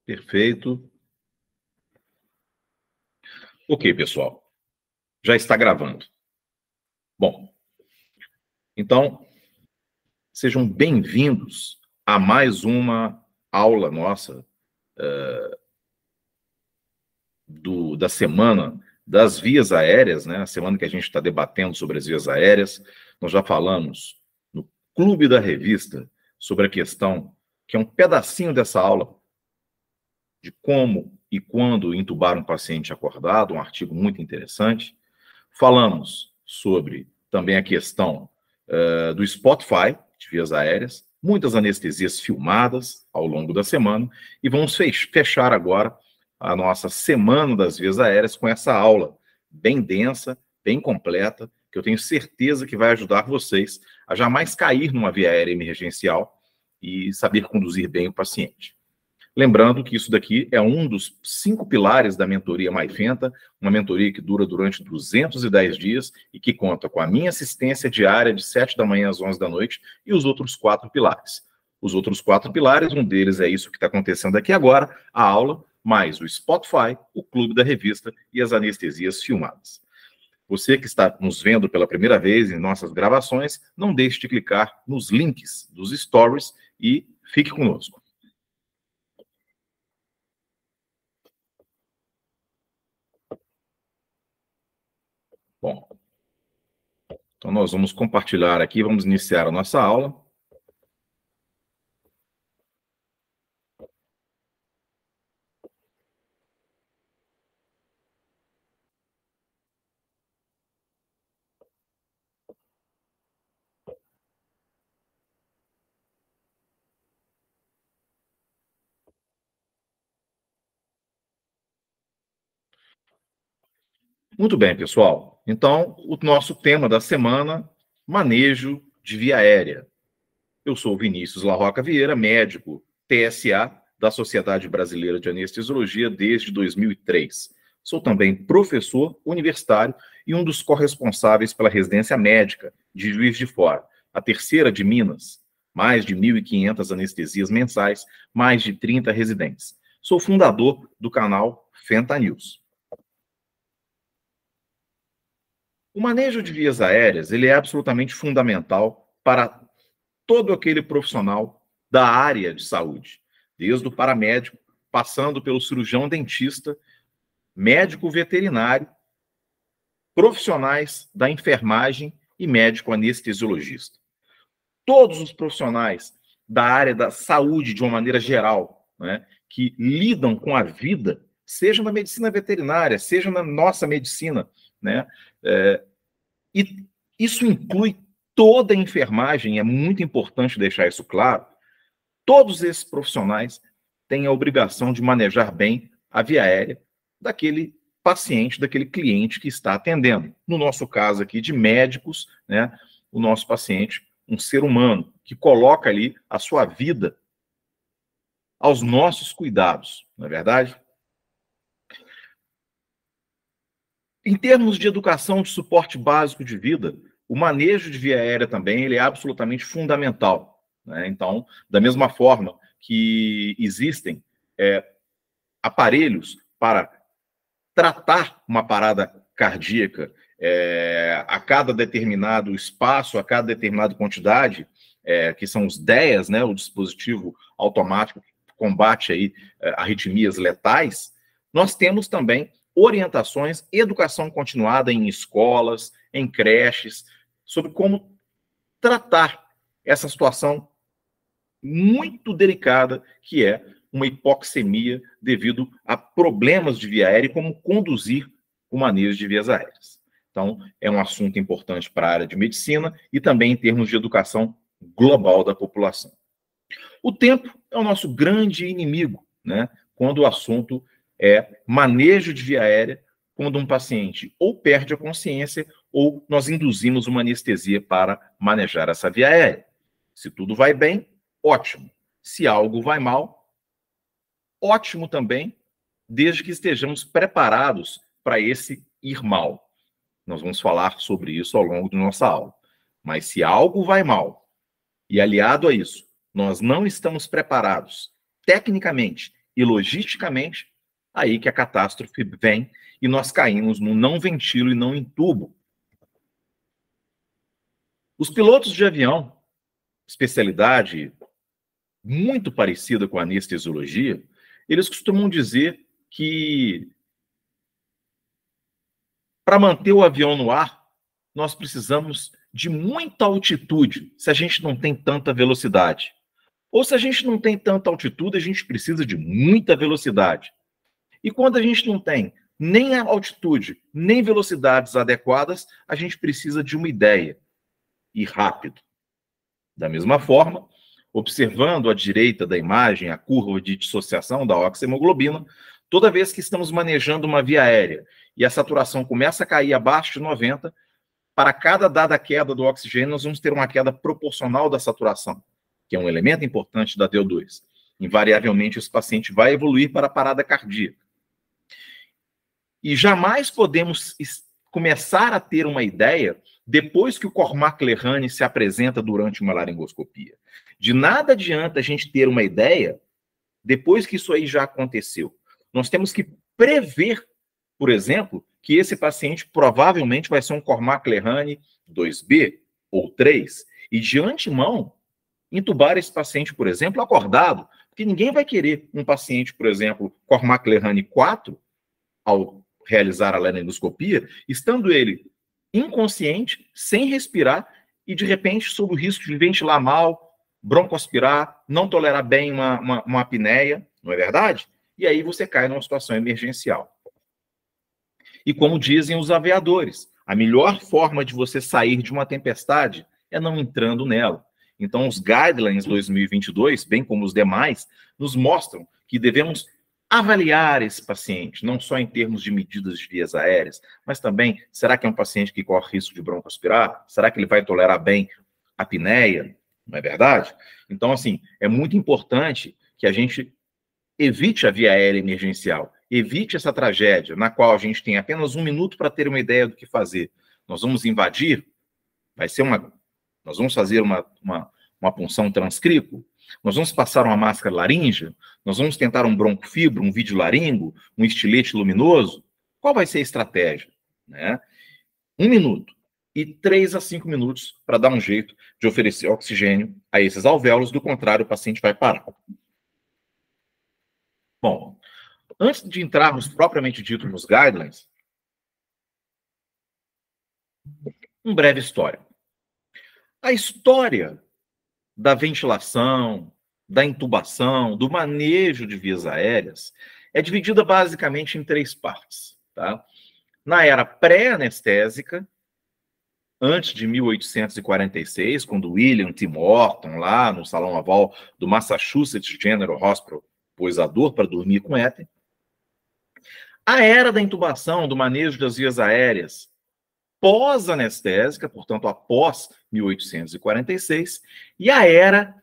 Perfeito. Ok, pessoal. Já está gravando. Bom, então, sejam bem-vindos a mais uma aula nossa da semana das vias aéreas, né? A semana que a gente está debatendo sobre as vias aéreas. Nós já falamos no Clube da Revista sobre a questão, que é um pedacinho dessa aula, de como e quando intubar um paciente acordado, um artigo muito interessante. Falamos sobre também a questão do Spotify, de vias aéreas, muitas anestesias filmadas ao longo da semana, e vamos fechar agora a nossa semana das vias aéreas com essa aula bem densa, bem completa, que eu tenho certeza que vai ajudar vocês a jamais cair numa via aérea emergencial e saber conduzir bem o paciente. Lembrando que isso daqui é um dos 5 pilares da mentoria Maifenta, uma mentoria que dura durante 210 dias e que conta com a minha assistência diária de 7 da manhã às 11 da noite e os outros 4 pilares. Os outros 4 pilares, um deles é isso que está acontecendo aqui agora, a aula, mais o Spotify, o Clube da Revista e as anestesias filmadas. Você que está nos vendo pela primeira vez em nossas gravações, não deixe de clicar nos links dos stories e fique conosco. Bom, então nós vamos compartilhar aqui, vamos iniciar a nossa aula. Muito bem, pessoal. Então, o nosso tema da semana, manejo de via aérea. Eu sou Vinícius Larroca Vieira, médico TSA da Sociedade Brasileira de Anestesiologia desde 2003. Sou também professor universitário e um dos corresponsáveis pela residência médica de Juiz de Fora, a terceira de Minas, mais de 1.500 anestesias mensais, mais de 30 residentes. Sou fundador do canal Fenta News. O manejo de vias aéreas, ele é absolutamente fundamental para todo aquele profissional da área de saúde, desde o paramédico, passando pelo cirurgião dentista, médico veterinário, profissionais da enfermagem e médico anestesiologista. Todos os profissionais da área da saúde, de uma maneira geral, né, que lidam com a vida, seja na medicina veterinária, seja na nossa medicina, né, e isso inclui toda a enfermagem, é muito importante deixar isso claro. Todos esses profissionais têm a obrigação de manejar bem a via aérea daquele paciente, daquele cliente que está atendendo. No nosso caso aqui de médicos, né, o nosso paciente, um ser humano, que coloca ali a sua vida aos nossos cuidados, não é verdade? Em termos de educação de suporte básico de vida, o manejo de via aérea também ele é absolutamente fundamental, né? Então, da mesma forma que existem aparelhos para tratar uma parada cardíaca a cada determinado espaço, a cada determinada quantidade, que são os DEAs, né, o dispositivo automático que combate aí arritmias letais, nós temos também orientações, educação continuada em escolas, em creches, sobre como tratar essa situação muito delicada que é uma hipoxemia devido a problemas de via aérea e como conduzir o manejo de vias aéreas. Então, é um assunto importante para a área de medicina e também em termos de educação global da população. O tempo é o nosso grande inimigo, né? Quando o assunto é manejo de via aérea, quando um paciente ou perde a consciência ou nós induzimos uma anestesia para manejar essa via aérea. Se tudo vai bem, ótimo. Se algo vai mal, ótimo também, desde que estejamos preparados para esse ir mal. Nós vamos falar sobre isso ao longo da nossa aula. Mas se algo vai mal, e aliado a isso, nós não estamos preparados, tecnicamente e logisticamente, aí que a catástrofe vem e nós caímos no não ventilo e não intubo. Os pilotos de avião, especialidade muito parecida com a anestesiologia, eles costumam dizer que para manter o avião no ar, nós precisamos de muita altitude, se a gente não tem tanta velocidade. Ou se a gente não tem tanta altitude, a gente precisa de muita velocidade. E quando a gente não tem nem a altitude, nem velocidades adequadas, a gente precisa de uma ideia, e rápido. Da mesma forma, observando à direita da imagem a curva de dissociação da oxihemoglobina, toda vez que estamos manejando uma via aérea e a saturação começa a cair abaixo de 90, para cada dada queda do oxigênio, nós vamos ter uma queda proporcional da saturação, que é um elemento importante da DO2. Invariavelmente, esse paciente vai evoluir para a parada cardíaca. E jamais podemos começar a ter uma ideia depois que o Cormack-Lehane se apresenta durante uma laringoscopia. De nada adianta a gente ter uma ideia depois que isso aí já aconteceu. Nós temos que prever, por exemplo, que esse paciente provavelmente vai ser um Cormack-Lehane 2B ou 3, e de antemão, intubar esse paciente, por exemplo, acordado, porque ninguém vai querer um paciente, por exemplo, Cormack-Lehane 4, ao realizar a laringoscopia, estando ele inconsciente, sem respirar, e de repente sob o risco de ventilar mal, broncoaspirar, não tolerar bem uma apneia, não é verdade? E aí você cai numa situação emergencial. E como dizem os aviadores, a melhor forma de você sair de uma tempestade é não entrando nela. Então, os Guidelines 2022, bem como os demais, nos mostram que devemos avaliar esse paciente, não só em termos de medidas de vias aéreas, mas também, será que é um paciente que corre risco de broncoaspirar? Será que ele vai tolerar bem a apneia? Não é verdade? Então, assim, é muito importante que a gente evite a via aérea emergencial, evite essa tragédia na qual a gente tem apenas 1 minuto para ter uma ideia do que fazer. Nós vamos invadir, nós vamos fazer uma punção transcrico, nós vamos passar uma máscara laríngea, nós vamos tentar um broncofibro, um videolaringo, um estilete luminoso. Qual vai ser a estratégia? Né? 1 minuto e 3 a 5 minutos para dar um jeito de oferecer oxigênio a esses alvéolos, do contrário, o paciente vai parar. Bom, antes de entrarmos propriamente dito nos guidelines, uma breve história. A história da ventilação, da intubação, do manejo de vias aéreas é dividida basicamente em 3 partes. Tá? Na era pré-anestésica, antes de 1846, quando William T. Morton, lá no Salão Oval do Massachusetts General Hospital, pôs a dor para dormir com éter. A era da intubação, do manejo das vias aéreas pós-anestésica, portanto, após 1846, e a era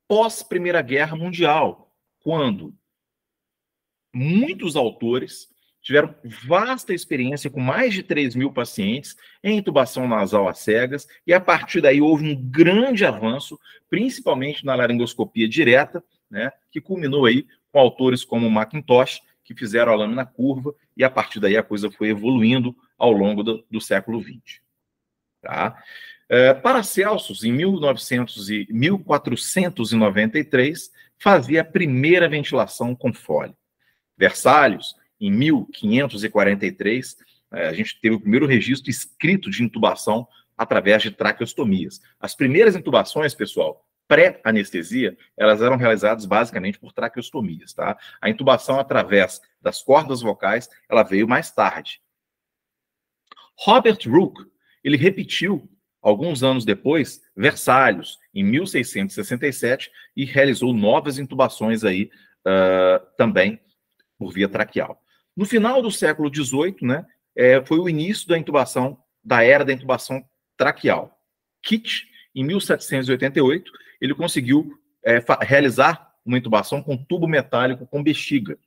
pós-Primeira Guerra Mundial, quando muitos autores tiveram vasta experiência com mais de 3.000 pacientes em intubação nasal às cegas, e a partir daí houve um grande avanço, principalmente na laringoscopia direta, né, que culminou aí com autores como Mackintosh, que fizeram a lâmina curva, e a partir daí a coisa foi evoluindo ao longo do século XX. Tá? Paracelsus, em 1493, fazia a primeira ventilação com Foley. Versalhes, em 1543, a gente teve o primeiro registro escrito de intubação através de traqueostomias. As primeiras intubações, pessoal, pré-anestesia, elas eram realizadas basicamente por traqueostomias, tá? A intubação através das cordas vocais, ela veio mais tarde. Robert Rooke, ele repetiu, alguns anos depois, Versalhes, em 1667, e realizou novas intubações aí também por via traqueal. No final do século XVIII, né, foi o início da intubação, da era da intubação traqueal. Kitt, em 1788, ele conseguiu realizar uma intubação com tubo metálico com bexiga.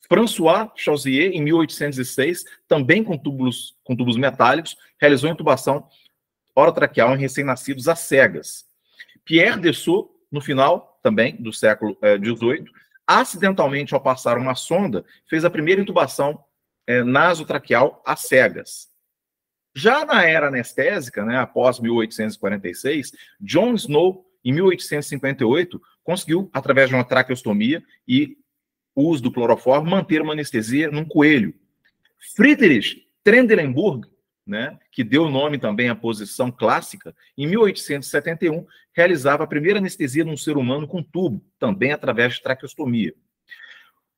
François Chausier, em 1806, também com tubos metálicos, realizou a intubação orotraqueal em recém-nascidos às cegas. Pierre Dessau, no final também do século XVIII, acidentalmente, ao passar uma sonda, fez a primeira intubação nasotraqueal às cegas. Já na era anestésica, né, após 1846, John Snow, em 1858, conseguiu, através de uma traqueostomia e uso do cloroformo, manter uma anestesia num coelho. Friedrich Trendelenburg, né, que deu nome também à posição clássica, em 1871, realizava a primeira anestesia num ser humano com tubo, também através de traqueostomia.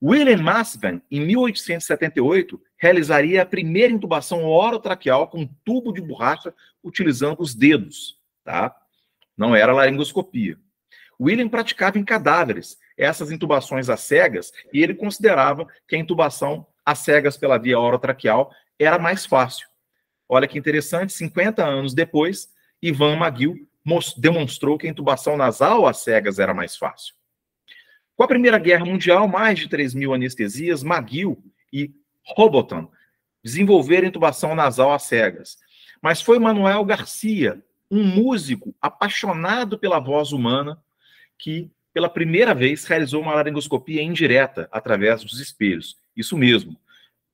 Wilhelm Massmann, em 1878, realizaria a primeira intubação orotraqueal com tubo de borracha utilizando os dedos, tá? Não era laringoscopia. Wilhelm praticava em cadáveres essas intubações às cegas e ele considerava que a intubação às cegas pela via orotraqueal era mais fácil. Olha que interessante, 50 anos depois, Ivan Magill demonstrou que a intubação nasal às cegas era mais fácil. Com a Primeira Guerra Mundial, mais de 3.000 anestesias, Magill e Robotham desenvolveram intubação nasal às cegas. Mas foi Manuel Garcia, um músico apaixonado pela voz humana, que, pela primeira vez, realizou uma laringoscopia indireta através dos espelhos. Isso mesmo.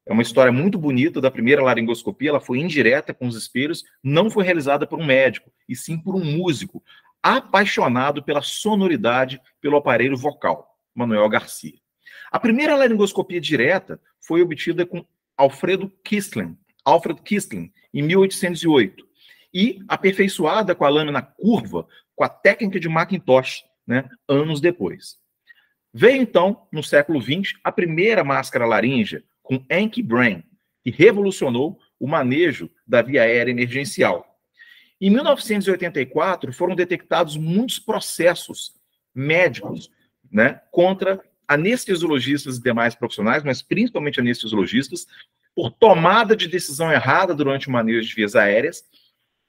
É uma história muito bonita da primeira laringoscopia, ela foi indireta com os espelhos, não foi realizada por um médico, e sim por um músico, apaixonado pela sonoridade, pelo aparelho vocal, Manuel Garcia. A primeira laringoscopia direta foi obtida com Alfred Kistling, em 1808, e aperfeiçoada com a lâmina curva, com a técnica de Macintosh, né, anos depois. Veio, então, no século XX, a primeira máscara laríngea, com Enki Brain, que revolucionou o manejo da via aérea emergencial. Em 1984, foram detectados muitos processos médicos, né, contra anestesiologistas e demais profissionais, mas principalmente anestesiologistas, por tomada de decisão errada durante o manejo de vias aéreas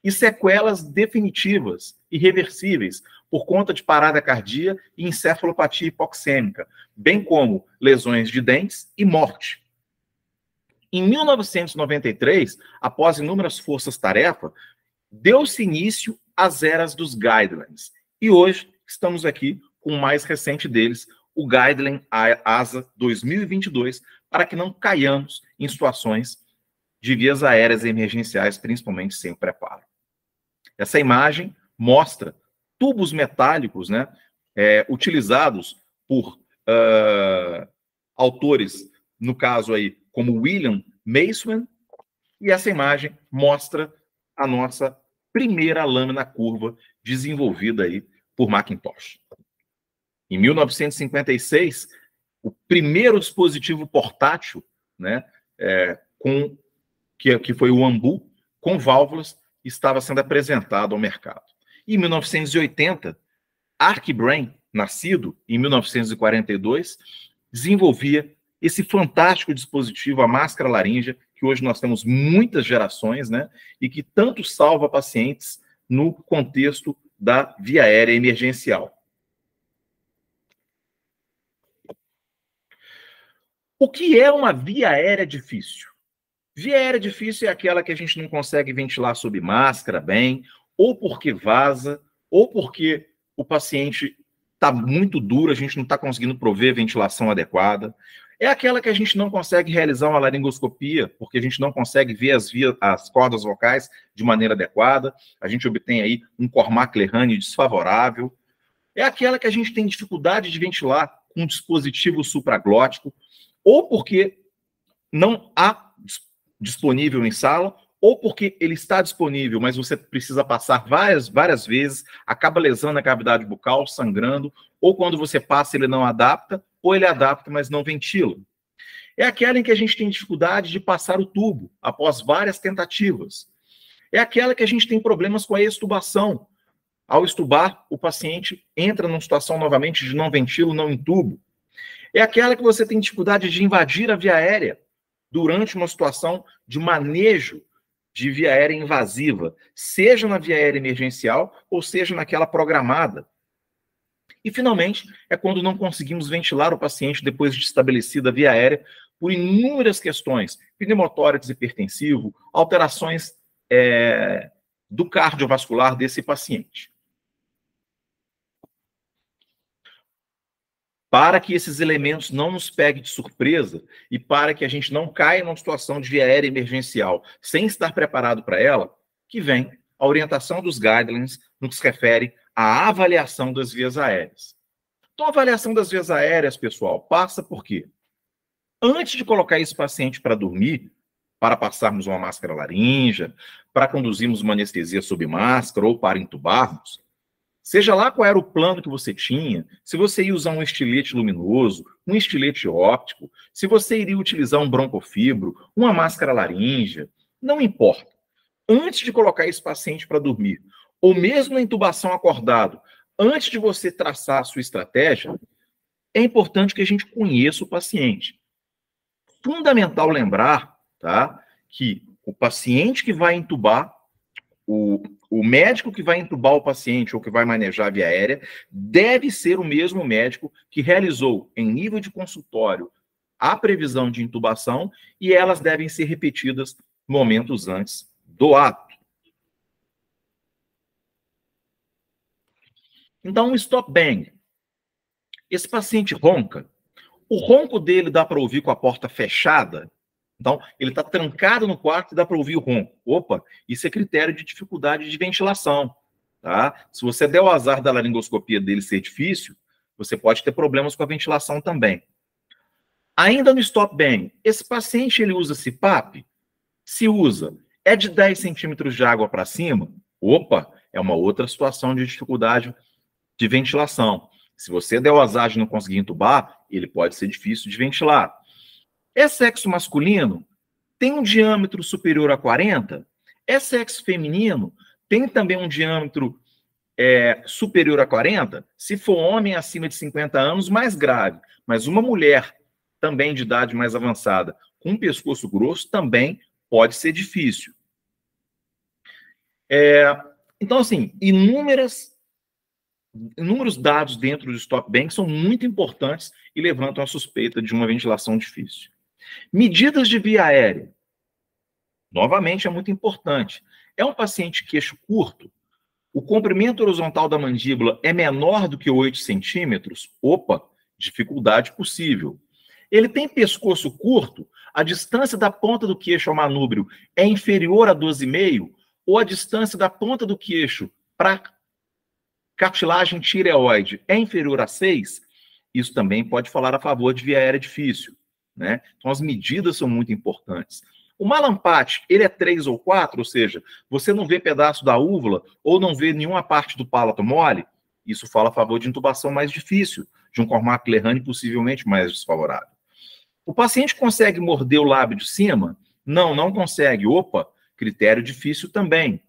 e sequelas definitivas, irreversíveis, por conta de parada cardíaca e encefalopatia hipoxêmica, bem como lesões de dentes e morte. Em 1993, após inúmeras forças-tarefa, deu-se início às eras dos guidelines. E hoje estamos aqui com o mais recente deles, o Guideline ASA 2022, para que não caiamos em situações de vias aéreas emergenciais, principalmente sem preparo. Essa imagem mostra tubos metálicos, né, utilizados por autores, no caso aí, como William Mason, e essa imagem mostra a nossa primeira lâmina curva desenvolvida aí por Macintosh. Em 1956, o primeiro dispositivo portátil, né, que foi o Ambu, com válvulas, estava sendo apresentado ao mercado. Em 1980, Arcbrain, nascido em 1942, desenvolvia esse fantástico dispositivo, a máscara laríngea, que hoje nós temos muitas gerações, né, e que tanto salva pacientes no contexto da via aérea emergencial. O que é uma via aérea difícil? Via aérea difícil é aquela que a gente não consegue ventilar sob máscara bem, ou porque vaza, ou porque o paciente está muito duro, a gente não está conseguindo prover ventilação adequada. É aquela que a gente não consegue realizar uma laringoscopia, porque a gente não consegue ver as cordas vocais de maneira adequada, a gente obtém aí um Cormack-Lehane desfavorável. É aquela que a gente tem dificuldade de ventilar com um dispositivo supraglótico, ou porque não há disponível em sala, ou porque ele está disponível, mas você precisa passar várias vezes, acaba lesando a cavidade bucal, sangrando, ou quando você passa ele não adapta, ou ele adapta, mas não ventila. É aquela em que a gente tem dificuldade de passar o tubo, após várias tentativas. É aquela que a gente tem problemas com a extubação. Ao extubar, o paciente entra numa situação novamente de não ventilo, não intubo. É aquela que você tem dificuldade de invadir a via aérea durante uma situação de manejo de via aérea invasiva, seja na via aérea emergencial ou seja naquela programada. E, finalmente, é quando não conseguimos ventilar o paciente depois de estabelecida a via aérea por inúmeras questões, pneumotórax hipertensivo, alterações do cardiovascular desse paciente. para que esses elementos não nos peguem de surpresa e para que a gente não caia numa situação de via aérea emergencial sem estar preparado para ela, que vem a orientação dos guidelines no que se refere à avaliação das vias aéreas. Então, a avaliação das vias aéreas, pessoal, passa por quê? Antes de colocar esse paciente para dormir, para passarmos uma máscara laríngea, para conduzirmos uma anestesia sob máscara ou para entubarmos, seja lá qual era o plano que você tinha, se você ia usar um estilete luminoso, um estilete óptico, se você iria utilizar um broncofibro, uma máscara laríngea, não importa. Antes de colocar esse paciente para dormir, ou mesmo na intubação acordado, antes de você traçar a sua estratégia, é importante que a gente conheça o paciente. Fundamental lembrar, tá, que o paciente que vai entubar, o médico que vai entubar o paciente ou que vai manejar a via aérea deve ser o mesmo médico que realizou, em nível de consultório, a previsão de intubação, e elas devem ser repetidas momentos antes do ato. Então, um stop bang. Esse paciente ronca. O ronco dele dá para ouvir com a porta fechada? Então, ele está trancado no quarto e dá para ouvir o ronco. Opa, isso é critério de dificuldade de ventilação. Tá? Se você der o azar da laringoscopia dele ser difícil, você pode ter problemas com a ventilação também. Ainda no stop bang, esse paciente ele usa CPAP? Se usa, é de 10 centímetros de água para cima? Opa, é uma outra situação de dificuldade de ventilação. Se você der o azar de não conseguir entubar, ele pode ser difícil de ventilar. É sexo masculino? Tem um diâmetro superior a 40? É sexo feminino? Tem também um diâmetro superior a 40? Se for homem acima de 50 anos, mais grave. Mas uma mulher também de idade mais avançada, com pescoço grosso, também pode ser difícil. Então, assim, inúmeros dados dentro do stop bang são muito importantes e levantam a suspeita de uma ventilação difícil. Medidas de via aérea. Novamente, é muito importante. É um paciente queixo curto? O comprimento horizontal da mandíbula é menor do que 8 centímetros? Opa, dificuldade possível. Ele tem pescoço curto? A distância da ponta do queixo ao manúbrio é inferior a 12,5? Ou a distância da ponta do queixo para cartilagem tireoide é inferior a 6? Isso também pode falar a favor de via aérea difícil. Né? Então, as medidas são muito importantes. O malampate, ele é 3 ou 4, ou seja, você não vê pedaço da úvula ou não vê nenhuma parte do pálato mole, isso fala a favor de intubação mais difícil, de um Cormac Lehane possivelmente mais desfavorável. O paciente consegue morder o lábio de cima? Não, não consegue. Opa, critério difícil também.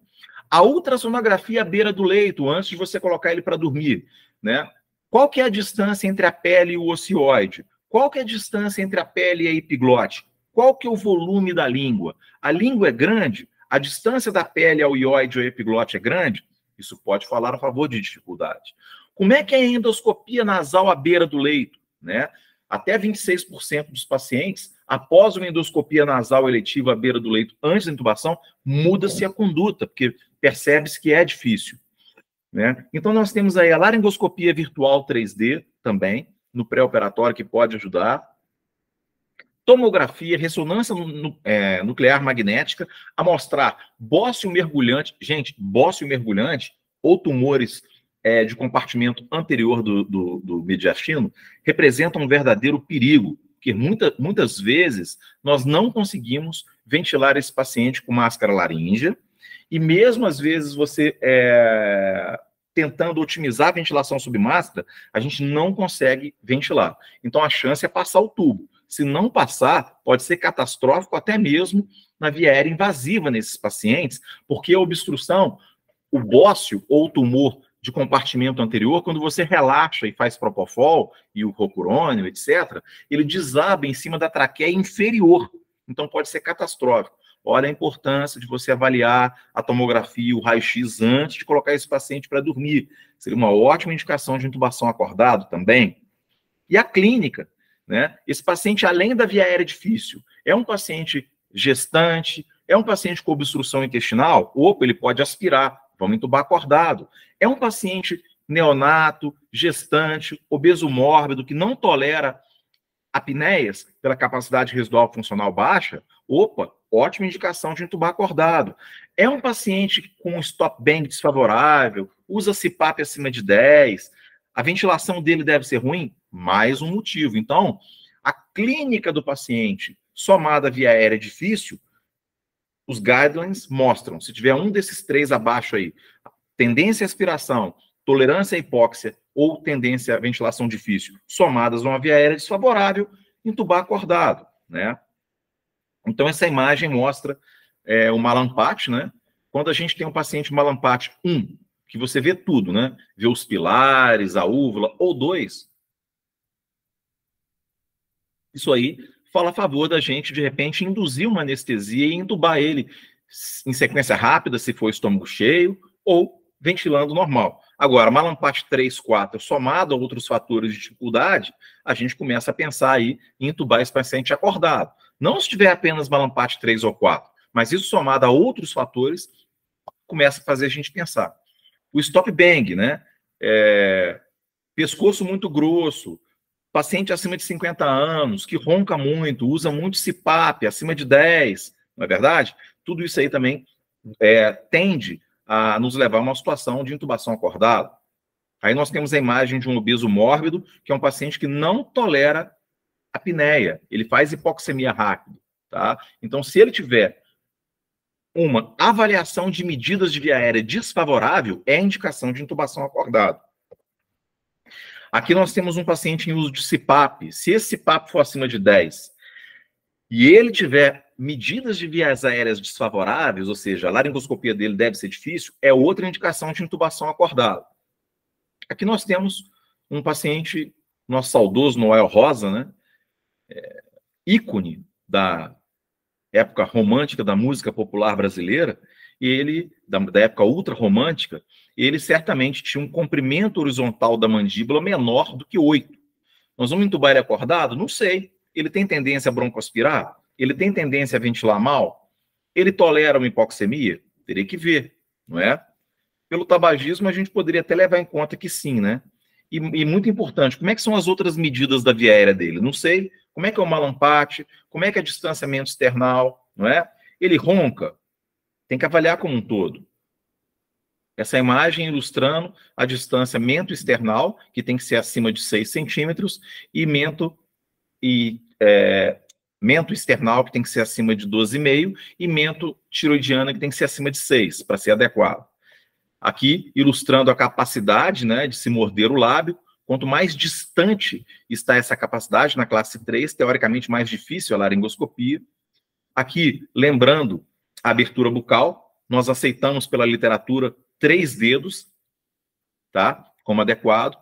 A ultrassonografia à beira do leito, antes de você colocar ele para dormir, né? Qual que é a distância entre a pele e o ocioide? Qual que é a distância entre a pele e a epiglote? Qual que é o volume da língua? A língua é grande? A distância da pele ao ióide ou epiglote é grande? Isso pode falar a favor de dificuldade. Como é que é a endoscopia nasal à beira do leito? Né? Até 26% dos pacientes, após uma endoscopia nasal eletiva à beira do leito antes da intubação, muda-se a conduta, porque percebe-se que é difícil. Né? Então, nós temos aí a laringoscopia virtual 3D também, no pré-operatório, que pode ajudar. Tomografia, ressonância nuclear magnética, a mostrar bócio mergulhante, gente, bócio mergulhante ou tumores de compartimento anterior do mediastino representam um verdadeiro perigo, porque muitas vezes nós não conseguimos ventilar esse paciente com máscara laríngea, e mesmo às vezes você tentando otimizar a ventilação sob máscara, a gente não consegue ventilar. Então, a chance é passar o tubo. Se não passar, pode ser catastrófico até mesmo na via aérea invasiva nesses pacientes, porque a obstrução, o bócio ou o tumor de compartimento anterior, quando você relaxa e faz propofol e o rocurônio, etc., ele desaba em cima da traqueia inferior. Então, pode ser catastrófico. Olha a importância de você avaliar a tomografia, o raio-x antes de colocar esse paciente para dormir. Seria uma ótima indicação de intubação acordado também. E a clínica, né? Esse paciente, além da via aérea difícil, é um paciente gestante, é um paciente com obstrução intestinal, opa, ele pode aspirar, vamos entubar acordado. É um paciente neonato, gestante, obeso mórbido, que não tolera apneias pela capacidade residual funcional baixa, opa, ótima indicação de entubar acordado. É um paciente com stop bang desfavorável, usa CPAP acima de 10, a ventilação dele deve ser ruim? Mais um motivo. Então, a clínica do paciente somada à via aérea difícil, os guidelines mostram, se tiver um desses três abaixo aí, tendência à aspiração, tolerância à hipóxia ou tendência à ventilação difícil, somadas a uma via aérea desfavorável, entubar acordado, né? Então, essa imagem mostra o malampate, né? Quando a gente tem um paciente malampate 1, que você vê tudo, né? Vê os pilares, a úvula, ou 2, isso aí fala a favor da gente, de repente, induzir uma anestesia e entubar ele em sequência rápida, se for estômago cheio, ou ventilando normal. Agora, malampate 3, 4, somado a outros fatores de dificuldade, a gente começa a pensar aí em entubar esse paciente acordado. Não se tiver apenas malampate 3 ou 4, mas isso somado a outros fatores, começa a fazer a gente pensar. O stop bang, né? Pescoço muito grosso, paciente acima de 50 anos, que ronca muito, usa muito CPAP, acima de 10, não é verdade? Tudo isso aí também tende a nos levar a uma situação de intubação acordada. Aí nós temos a imagem de um obeso mórbido, que é um paciente que não tolera apneia, ele faz hipoxemia rápida, tá? Então, se ele tiver uma avaliação de medidas de via aérea desfavorável, é indicação de intubação acordada. Aqui nós temos um paciente em uso de CPAP. Se esse CPAP for acima de 10 e ele tiver medidas de vias aéreas desfavoráveis, ou seja, a laringoscopia dele deve ser difícil, é outra indicação de intubação acordada. Aqui nós temos um paciente, nosso saudoso Noel Rosa, né? Ícone da época romântica da música popular brasileira, ele, da época ultra-romântica, ele certamente tinha um comprimento horizontal da mandíbula menor do que 8. Nós vamos entubar ele acordado? Não sei. Ele tem tendência a broncoaspirar? Ele tem tendência a ventilar mal? Ele tolera uma hipoxemia? Teria que ver, não é? Pelo tabagismo, a gente poderia até levar em conta que sim, né? E muito importante, como é que são as outras medidas da via aérea dele? Não sei. Como é que é o malampate? Como é que é o distanciamento external? Não é? Ele ronca? Tem que avaliar como um todo. Essa imagem ilustrando a distância mento-external, que tem que ser acima de 6 centímetros, e mento-external, que tem que ser acima de 12,5, e mento-tiroidiana, que tem que ser acima de 6, para ser adequado. Aqui, ilustrando a capacidade, né, de se morder o lábio. Quanto mais distante está essa capacidade, na classe 3, teoricamente mais difícil a laringoscopia. Aqui, lembrando a abertura bucal, nós aceitamos pela literatura 3 dedos, tá? Como adequado.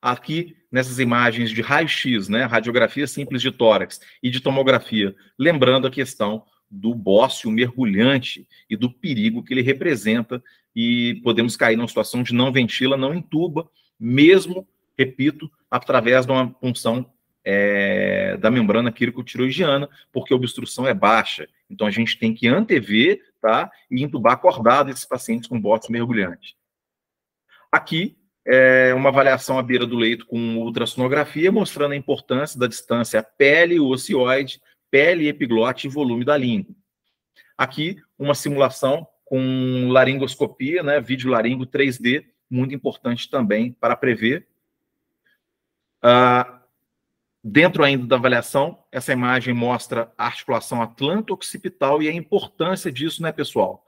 Aqui, nessas imagens de raio-x, né? Radiografia simples de tórax e de tomografia, lembrando a questão do bócio mergulhante e do perigo que ele representa, e podemos cair numa situação de não ventila, não entuba, mesmo, repito, através de uma punção da membrana quírico-tiroidiana, porque a obstrução é baixa. Então, a gente tem que antever, tá? E entubar acordado esses pacientes com bócio mergulhante. Aqui, uma avaliação à beira do leito com ultrassonografia, mostrando a importância da distância pele-ocioide, pele-epiglote e volume da língua. Aqui, uma simulação com laringoscopia, né? Vídeo laringo 3D, muito importante também para prever. Dentro ainda da avaliação, essa imagem mostra a articulação atlanto-occipital e a importância disso, né, pessoal?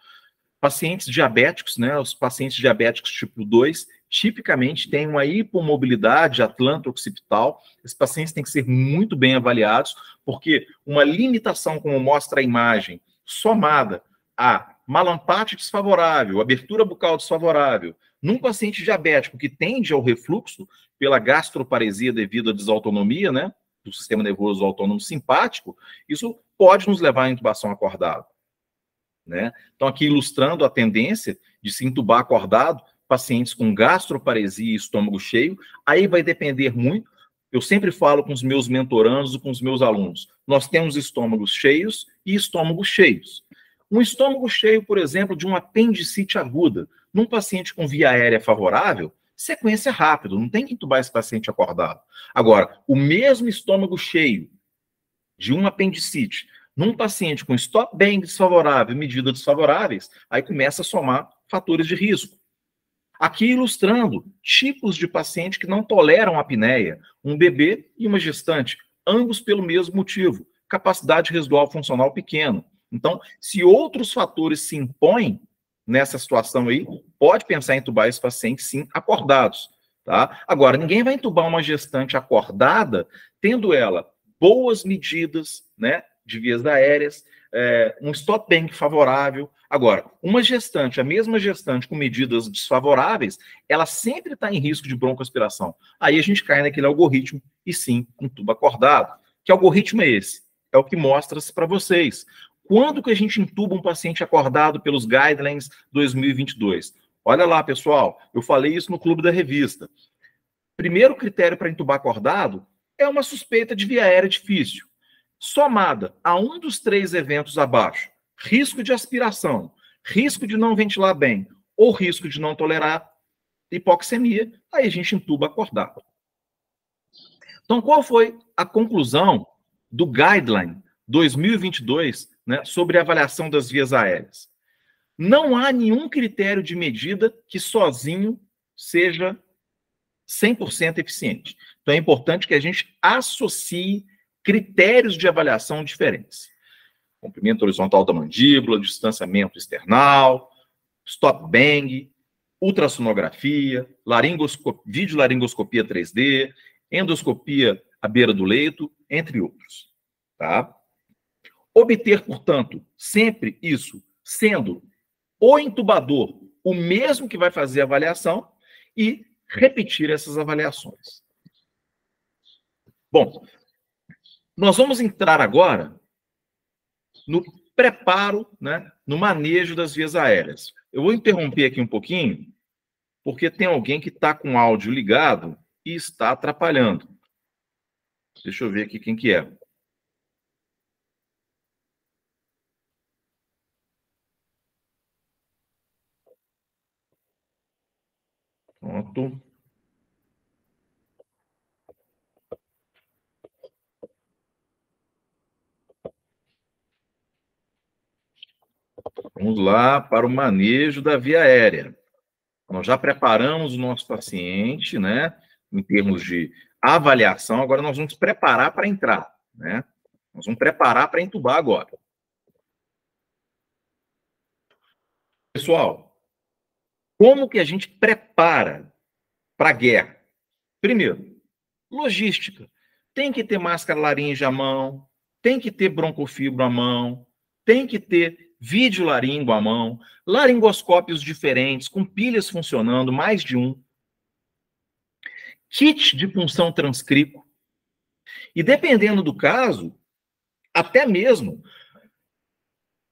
Pacientes diabéticos, né, os pacientes diabéticos tipo 2, tipicamente têm uma hipomobilidade atlanto-occipital. Esses pacientes têm que ser muito bem avaliados, porque uma limitação, como mostra a imagem, somada a malampate desfavorável, abertura bucal desfavorável, num paciente diabético que tende ao refluxo pela gastroparesia devido à desautonomia, né, do sistema nervoso autônomo simpático, isso pode nos levar à intubação acordada, né? Então, aqui ilustrando a tendência de se intubar acordado, pacientes com gastroparesia e estômago cheio, aí vai depender muito. Eu sempre falo com os meus mentorandos e com os meus alunos, nós temos estômagos cheios e estômagos cheios. Um estômago cheio, por exemplo, de uma apendicite aguda, num paciente com via aérea favorável, sequência rápida, não tem que entubar esse paciente acordado. Agora, o mesmo estômago cheio de uma apendicite, num paciente com stop bang desfavorável, medidas desfavoráveis, aí começa a somar fatores de risco. Aqui ilustrando tipos de paciente que não toleram apneia, um bebê e uma gestante, ambos pelo mesmo motivo, capacidade residual funcional pequena. Então, se outros fatores se impõem nessa situação aí, pode pensar em entubar esse paciente, sim, acordados, tá? Agora, ninguém vai entubar uma gestante acordada, tendo ela boas medidas, né, de vias aéreas, um stop bang favorável. Agora, uma gestante, a mesma gestante com medidas desfavoráveis, ela sempre está em risco de broncoaspiração. Aí a gente cai naquele algoritmo e sim, entuba acordado. Que algoritmo é esse? É o que mostra-se para vocês. Quando que a gente entuba um paciente acordado pelos Guidelines 2022? Olha lá, pessoal, eu falei isso no Clube da Revista. Primeiro critério para entubar acordado é uma suspeita de via aérea difícil, somada a um dos 3 eventos abaixo, risco de aspiração, risco de não ventilar bem ou risco de não tolerar hipoxemia, aí a gente entuba acordado. Então, qual foi a conclusão do Guideline 2022, né, sobre a avaliação das vias aéreas? Não há nenhum critério de medida que sozinho seja 100% eficiente. Então, é importante que a gente associe critérios de avaliação diferentes. Comprimento horizontal da mandíbula, distanciamento external, stop bang, ultrassonografia, videolaringoscopia 3D, endoscopia à beira do leito, entre outros. Tá? Obter, portanto, sempre isso, sendo o intubador o mesmo que vai fazer a avaliação e repetir essas avaliações. Bom, nós vamos entrar agora no preparo, né, no manejo das vias aéreas. Eu vou interromper aqui um pouquinho, porque tem alguém que está com o áudio ligado e está atrapalhando. Deixa eu ver aqui quem que é. Pronto. Vamos lá para o manejo da via aérea. Nós já preparamos o nosso paciente, né, em termos de avaliação, agora nós vamos preparar para entrar, né? Nós vamos preparar para entubar agora. Pessoal, como que a gente prepara para a guerra? Primeiro, logística. Tem que ter máscara laringe à mão, tem que ter broncofibro à mão, tem que ter videolaringo à mão, laringoscópios diferentes, com pilhas funcionando, mais de um, kit de punção transcrico, e dependendo do caso, até mesmo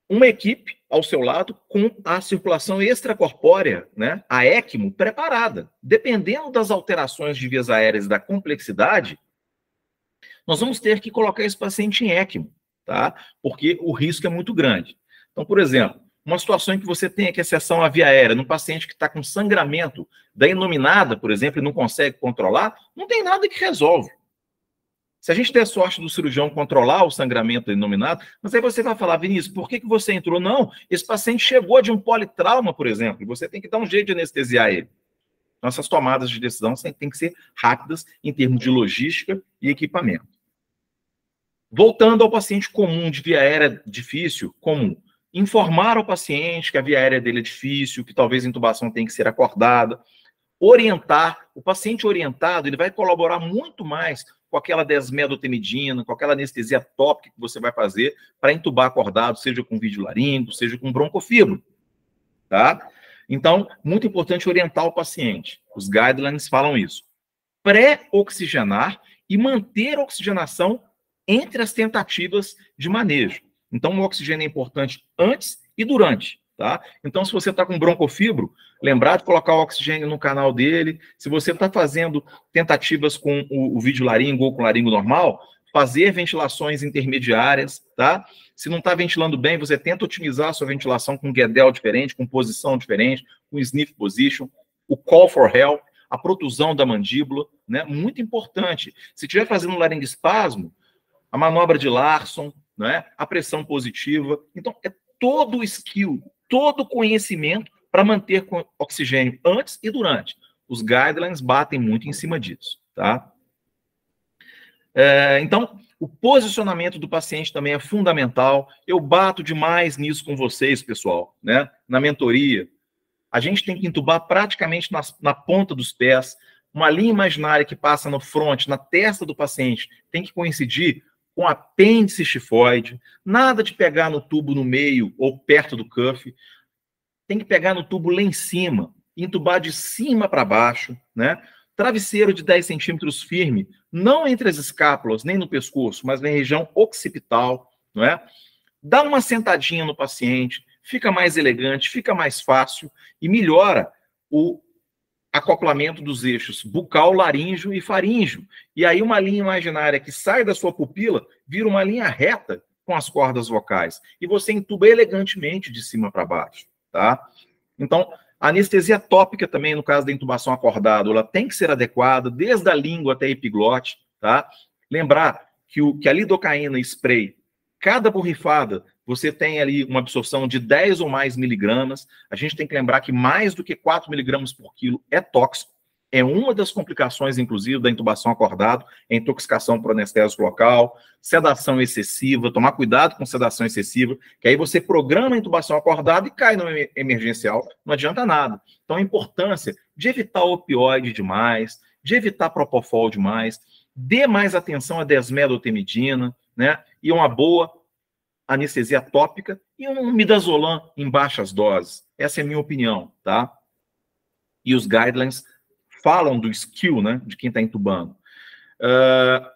uma equipe ao seu lado com a circulação extracorpórea, né, a ECMO, preparada. Dependendo das alterações de vias aéreas e da complexidade, nós vamos ter que colocar esse paciente em ECMO, tá? Porque o risco é muito grande. Então, por exemplo, uma situação em que você tem aqui acessão à via aérea, num paciente que está com sangramento da inominada, por exemplo, e não consegue controlar, não tem nada que resolve. Se a gente der sorte do cirurgião controlar o sangramento da inominada, mas aí você vai falar, Vinícius, por que você entrou? Não, esse paciente chegou de um politrauma, por exemplo, e você tem que dar um jeito de anestesiar ele. Nossas tomadas de decisão têm que ser rápidas em termos de logística e equipamento. Voltando ao paciente comum de via aérea difícil, comum, informar ao paciente que a via aérea dele é difícil, que talvez a intubação tenha que ser acordada, orientar, o paciente orientado, ele vai colaborar muito mais com aquela desmedotemidina, com aquela anestesia tópica que você vai fazer para entubar acordado, seja com videolaringo, seja com broncofibro, tá? Então, muito importante orientar o paciente. Os guidelines falam isso. Pré-oxigenar e manter a oxigenação entre as tentativas de manejo. Então, o oxigênio é importante antes e durante, tá? Então, se você está com broncofibro, lembrar de colocar o oxigênio no canal dele. Se você está fazendo tentativas com o videolaringo ou com o laringo normal, fazer ventilações intermediárias, tá? Se não está ventilando bem, você tenta otimizar a sua ventilação com Guedel diferente, com posição diferente, com sniff position, o call for help. a protusão da mandíbula, né? Muito importante. Se estiver fazendo laringoespasmo, a manobra de Larson, né? A pressão positiva. Então, é todo o skill, todo o conhecimento para manter oxigênio antes e durante. Os guidelines batem muito em cima disso, tá? Então, o posicionamento do paciente também é fundamental. Eu bato demais nisso com vocês, pessoal, né? Na mentoria. A gente tem que entubar praticamente na ponta dos pés. Uma linha imaginária que passa no front, na testa do paciente, tem que coincidir com o apêndice xifoide. Nada de pegar no tubo no meio ou perto do cuff. Tem que pegar no tubo lá em cima, entubar de cima para baixo, né? Travesseiro de 10 centímetros firme, não entre as escápulas, nem no pescoço, mas na região occipital, não é? Dá uma sentadinha no paciente, fica mais elegante, fica mais fácil e melhora o acoplamento dos eixos bucal, laríngeo e faríngeo. E aí uma linha imaginária que sai da sua pupila vira uma linha reta com as cordas vocais. E você entuba elegantemente de cima para baixo, tá? Então, a anestesia tópica também, no caso da intubação acordada, ela tem que ser adequada, desde a língua até a epiglote, tá? Lembrar que a lidocaína spray, cada borrifada, você tem ali uma absorção de 10 ou mais miligramas. A gente tem que lembrar que mais do que 4 miligramas por quilo é tóxico. É uma das complicações, inclusive, da intubação acordada, é intoxicação por anestésico local, sedação excessiva, tomar cuidado com sedação excessiva, que aí você programa a intubação acordada e cai no emergencial, não adianta nada. Então, a importância de evitar opioide demais, de evitar propofol demais, dê mais atenção à desmedotemidina, né? E uma boa anestesia tópica e um midazolam em baixas doses. Essa é a minha opinião, tá? E os guidelines falam do skill, né, de quem está intubando.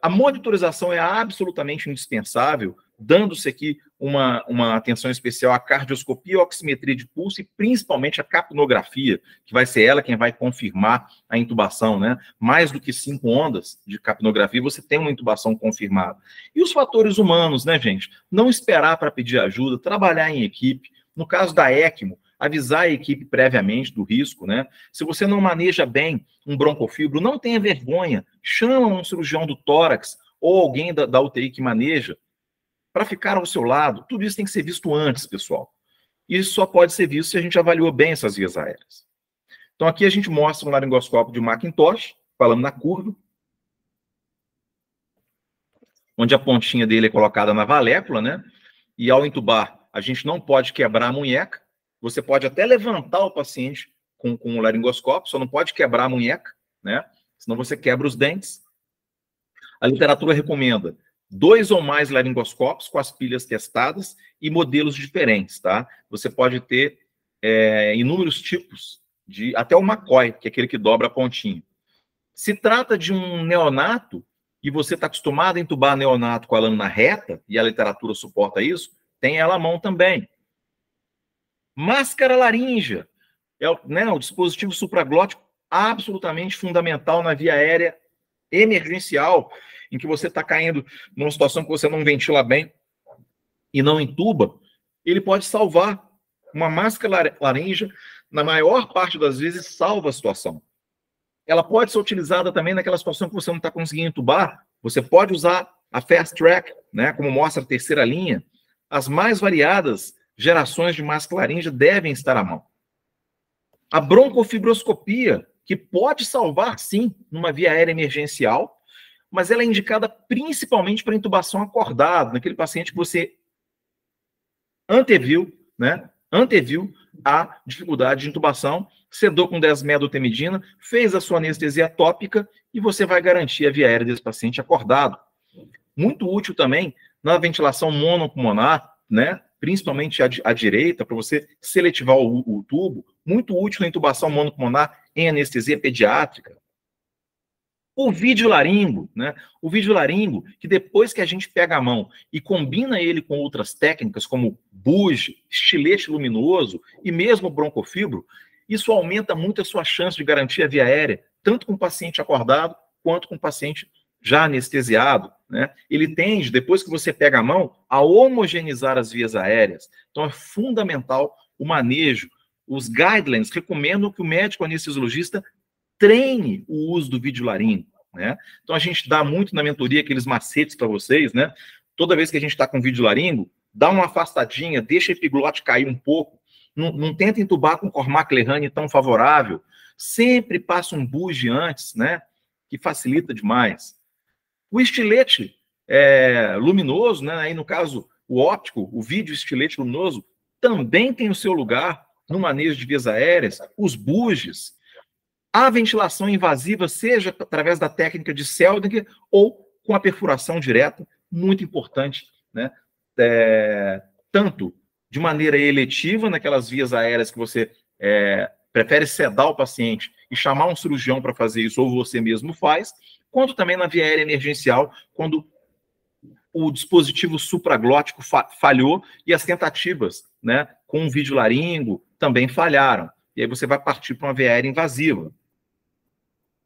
A monitorização é absolutamente indispensável, dando-se aqui uma atenção especial à cardioscopia, oximetria de pulso e principalmente a capnografia, que vai ser ela quem vai confirmar a intubação, né? Mais do que 5 ondas de capnografia, você tem uma intubação confirmada. E os fatores humanos, né, gente? Não esperar para pedir ajuda, trabalhar em equipe. No caso da ECMO, avisar a equipe previamente do risco, né? Se você não maneja bem um broncofibro, não tenha vergonha, chama um cirurgião do tórax ou alguém da UTI que maneja para ficar ao seu lado. Tudo isso tem que ser visto antes, pessoal. Isso só pode ser visto se a gente avaliou bem essas vias aéreas. Então aqui a gente mostra um laringoscópio de Macintosh, falando na curva, onde a pontinha dele é colocada na valécula, né? E ao intubar, a gente não pode quebrar a munheca. Você pode até levantar o paciente com o laringoscópio, só não pode quebrar a munheca, né? Senão você quebra os dentes. A literatura recomenda 2 ou mais laringoscópios com as pilhas testadas e modelos diferentes, tá? Você pode ter inúmeros tipos, até o McCoy, que é aquele que dobra a pontinha. Se trata de um neonato, e você está acostumado a intubar neonato com a lâmina reta, e a literatura suporta isso, tem ela à mão também. Máscara laríngea, o dispositivo supraglótico absolutamente fundamental na via aérea emergencial, em que você está caindo numa situação que você não ventila bem e não intuba. Ele pode salvar. Uma máscara laríngea, na maior parte das vezes, salva a situação. Ela pode ser utilizada também naquela situação que você não está conseguindo intubar. Você pode usar a Fast Track, né, como mostra a terceira linha. As mais variadas gerações de máscara laríngea devem estar à mão. A broncofibroscopia, que pode salvar, sim, numa via aérea emergencial, mas ela é indicada principalmente para intubação acordada, naquele paciente que você anteviu, né? Anteviu a dificuldade de intubação, sedou com desmedotemidina, fez a sua anestesia tópica e você vai garantir a via aérea desse paciente acordado. Muito útil também na ventilação monopulmonar, né? Principalmente à direita, para você seletivar o tubo, muito útil na intubação monopulmonar em anestesia pediátrica. O videolaringo, né? O videolaringo, que depois que a gente pega a mão e combina ele com outras técnicas, como buge, estilete luminoso e mesmo broncofibro, isso aumenta muito a sua chance de garantir a via aérea, tanto com o paciente acordado, quanto com o paciente já anestesiado, né? Ele tende, depois que você pega a mão, a homogeneizar as vias aéreas. Então é fundamental o manejo. Os guidelines recomendam que o médico anestesiologista treine o uso do videolaringo, né? Então a gente dá muito na mentoria aqueles macetes para vocês, né? Toda vez que a gente está com videolaringo, dá uma afastadinha, deixa a epiglote cair um pouco, não tenta entubar com Cormac Lehane tão favorável, sempre passa um buge antes, né? Que facilita demais. O estilete luminoso, né? Aí no caso o óptico, o vídeo estilete luminoso, também tem o seu lugar no manejo de vias aéreas, os buges, a ventilação invasiva, seja através da técnica de Seldinger ou com a perfuração direta, muito importante, né? Tanto de maneira eletiva, naquelas vias aéreas que você prefere sedar o paciente e chamar um cirurgião para fazer isso, ou você mesmo faz, quanto também na via aérea emergencial, quando o dispositivo supraglótico falhou e as tentativas, né, com o videolaringo também falharam. E aí você vai partir para uma via aérea invasiva.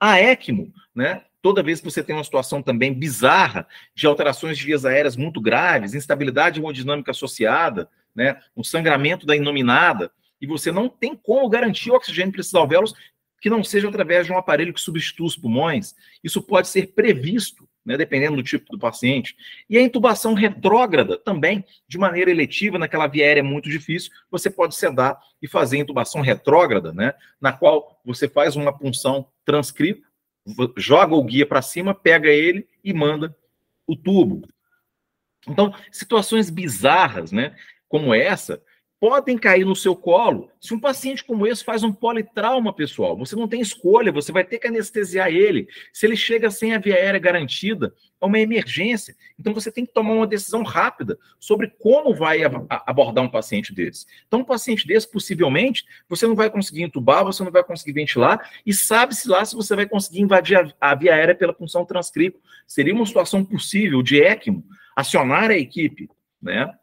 A ECMO, né, toda vez que você tem uma situação também bizarra de alterações de vias aéreas muito graves, instabilidade hemodinâmica associada, né, um sangramento da inominada, e você não tem como garantir o oxigênio para esses alvéolos que não seja através de um aparelho que substitua os pulmões. Isso pode ser previsto, né, dependendo do tipo do paciente. E a intubação retrógrada também, de maneira eletiva, naquela via aérea muito difícil, você pode sedar e fazer intubação retrógrada, né, na qual você faz uma punção transcrita, joga o guia para cima, pega ele e manda o tubo. Então, situações bizarras, né, como essa, podem cair no seu colo se um paciente como esse faz um politrauma, pessoal. Você não tem escolha, você vai ter que anestesiar ele. Se ele chega sem a via aérea garantida, é uma emergência. Então você tem que tomar uma decisão rápida sobre como vai abordar um paciente desse. Então um paciente desse, possivelmente, você não vai conseguir entubar, você não vai conseguir ventilar, e sabe-se lá se você vai conseguir invadir a via aérea pela punção transcripo. Seria uma situação possível de ECMO acionar a equipe, né?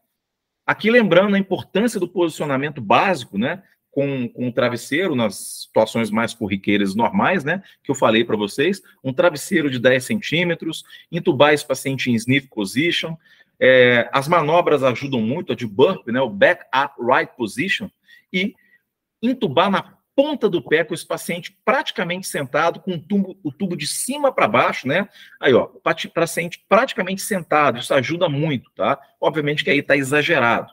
Aqui lembrando a importância do posicionamento básico, né, com o travesseiro nas situações mais corriqueiras normais, né, que eu falei para vocês, um travesseiro de 10 centímetros, entubar esse paciente em sniff position, as manobras ajudam muito, a de burp, né, o back up right position, e entubar na ponta do pé com esse paciente praticamente sentado, com o tubo de cima para baixo, né? Aí, ó, paciente praticamente sentado, isso ajuda muito, tá? Obviamente que aí está exagerado.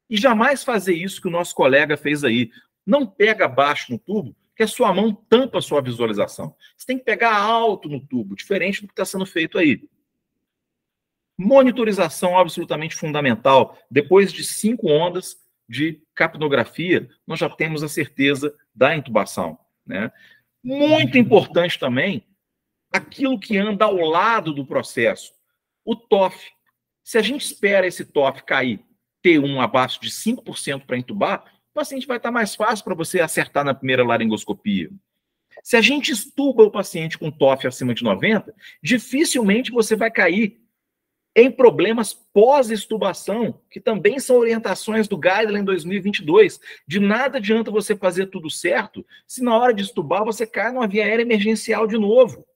E jamais fazer isso que o nosso colega fez aí. Não pega baixo no tubo, que a sua mão tampa a sua visualização. Você tem que pegar alto no tubo, diferente do que está sendo feito aí. Monitorização absolutamente fundamental. Depois de 5 ondas de capnografia, nós já temos a certeza da intubação, né? Muito importante também, aquilo que anda ao lado do processo, o TOF. Se a gente espera esse TOF cair, T1 abaixo de 5% para intubar, o paciente vai estar mais fácil para você acertar na primeira laringoscopia. Se a gente estuba o paciente com TOF acima de 90, dificilmente você vai cair em problemas pós-estubação, que também são orientações do Guideline 2022. De nada adianta você fazer tudo certo se na hora de estubar você cai numa via aérea emergencial de novo,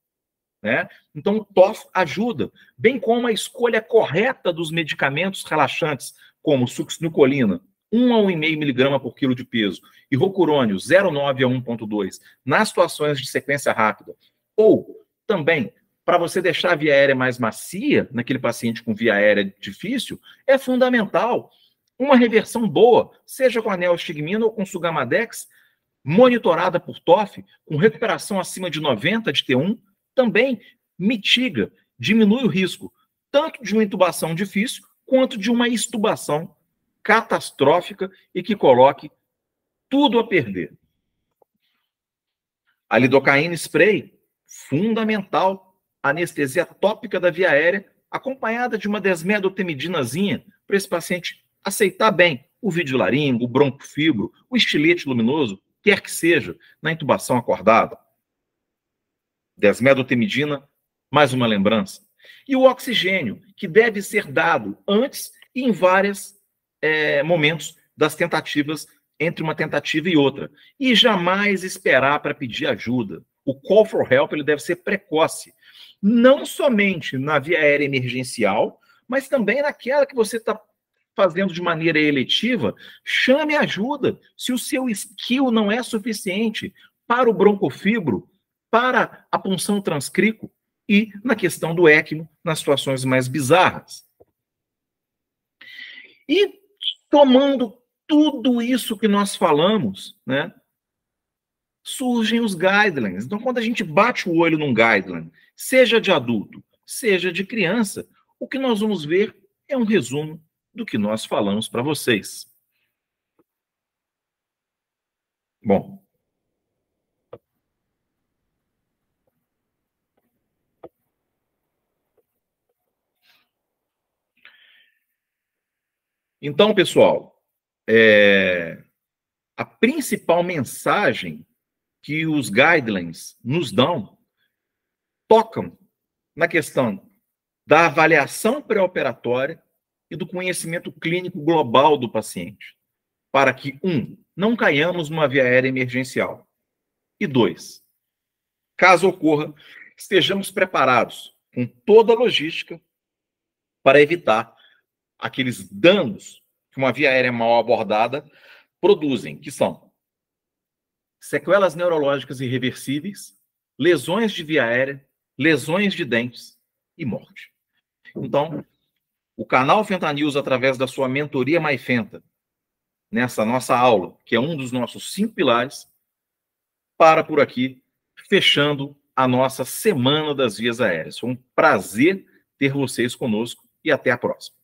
né? Então o TOF ajuda, bem como a escolha correta dos medicamentos relaxantes, como succinilcolina, 1 a 1,5 miligrama por quilo de peso, e rocurônio, 0,9 a 1,2, nas situações de sequência rápida, ou também para você deixar a via aérea mais macia, naquele paciente com via aérea difícil, é fundamental. Uma reversão boa, seja com anel-estigmina ou com sugamadex, monitorada por TOF, com recuperação acima de 90 de T1, também mitiga, diminui o risco, tanto de uma intubação difícil, quanto de uma extubação catastrófica e que coloque tudo a perder. A lidocaína spray, fundamental, anestesia tópica da via aérea, acompanhada de uma desmedotemidinazinha, para esse paciente aceitar bem o videolaringo, o broncofibro, o estilete luminoso, quer que seja, na intubação acordada. Desmedotemidina, mais uma lembrança. E o oxigênio, que deve ser dado antes e em vários momentos das tentativas, entre uma tentativa e outra. E jamais esperar para pedir ajuda. O call for help ele deve ser precoce. Não somente na via aérea emergencial, mas também naquela que você está fazendo de maneira eletiva. Chame ajuda. Se o seu skill não é suficiente para o broncofibro, para a punção transcrículo e na questão do ECMO, nas situações mais bizarras. E tomando tudo isso que nós falamos, né, surgem os guidelines. Então, quando a gente bate o olho num guideline, seja de adulto, seja de criança, o que nós vamos ver é um resumo do que nós falamos para vocês. Bom, então, pessoal, a principal mensagem que os guidelines nos dão tocam na questão da avaliação pré-operatória e do conhecimento clínico global do paciente, para que, não caiamos numa via aérea emergencial, e 2, caso ocorra, estejamos preparados com toda a logística para evitar aqueles danos que uma via aérea mal abordada produzem, que são sequelas neurológicas irreversíveis, lesões de via aérea, lesões de dentes e morte. Então, o canal Fentanews, através da sua mentoria MyFenta, nessa nossa aula, que é um dos nossos 5 pilares, para por aqui, fechando a nossa Semana das Vias Aéreas. Foi um prazer ter vocês conosco e até a próxima.